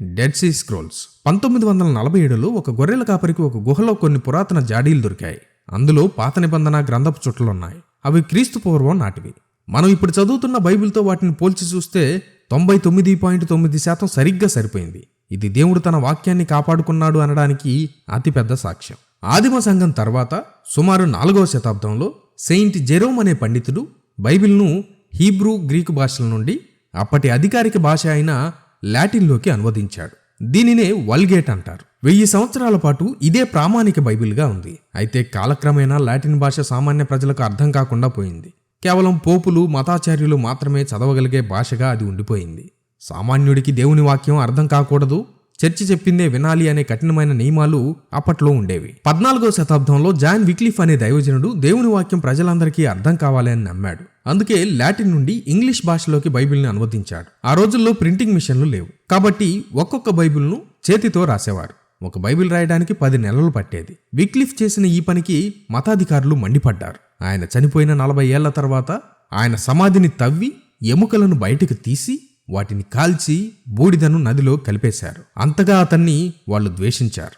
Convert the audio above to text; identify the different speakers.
Speaker 1: Dead Sea scrolls 1947లో ఒక గొర్రెల కాపరికి ఒక గుహలో కొన్ని పురాతన జాడీలు దొరికాయి. అందులో పాత నిబంధన గ్రంథపు చుట్టలున్నాయి. అవి క్రీస్తు పూర్వం నాటివి. మనం ఇప్పుడు చదువుతున్న బైబిల్తో వాటిని పోల్చి చూస్తే 99.9% సరిగ్గా సరిపోయింది. ఇది దేవుడు తన వాక్యాన్ని కాపాడుకున్నాడు అనడానికి అతిపెద్ద సాక్ష్యం. ఆదిమ సంఘం తర్వాత సుమారు 4వ శతాబ్దంలో సెయింట్ జెరోమ్ అనే పండితుడు బైబిల్ను హీబ్రూ, గ్రీకు భాషల నుండి అప్పటి అధికారిక భాష అయిన లాటిన్లోకి అనువదించాడు. దీనినే వల్గేట్ అంటారు. 1000 సంవత్సరాల పాటు ఇదే ప్రామాణిక బైబిల్గా ఉంది. అయితే కాలక్రమేణా లాటిన్ భాష సామాన్య ప్రజలకు అర్థం కాకుండా పోయింది. కేవలం పోపులు, మతాచార్యులు మాత్రమే చదవగలిగే భాషగా అది ఉండిపోయింది. సామాన్యుడికి దేవుని వాక్యం అర్థం కాకూడదు, చర్చి చెప్పిందే వినాలి అనే కఠినమైన నియమాలు అప్పట్లో ఉండేవి. 14వ శతాబ్దంలో జాన్ విక్లిఫ్ అనే దైవజనుడు దేవుని వాక్యం ప్రజలందరికీ అర్థం కావాలి అని నమ్మాడు. అందుకే లాటిన్ నుండి ఇంగ్లీష్ భాషలోకి బైబిల్ని అనువదించాడు. ఆ రోజుల్లో ప్రింటింగ్ మిషన్లు లేవు కాబట్టి ఒక్కొక్క బైబిల్ను చేతితో రాసేవారు. ఒక బైబిల్ రాయడానికి 10 నెలలు పట్టేది. విక్లిఫ్ చేసిన ఈ పనికి మతాధికారులు మండిపడ్డారు. ఆయన చనిపోయిన 40 ఏళ్ల తర్వాత ఆయన సమాధిని తవ్వి ఎముకలను బయటకు తీసి వాటిని కాల్చి బూడిదను నదిలో కలిపేశారు. అంతగా అతన్ని వాళ్ళు ద్వేషించారు.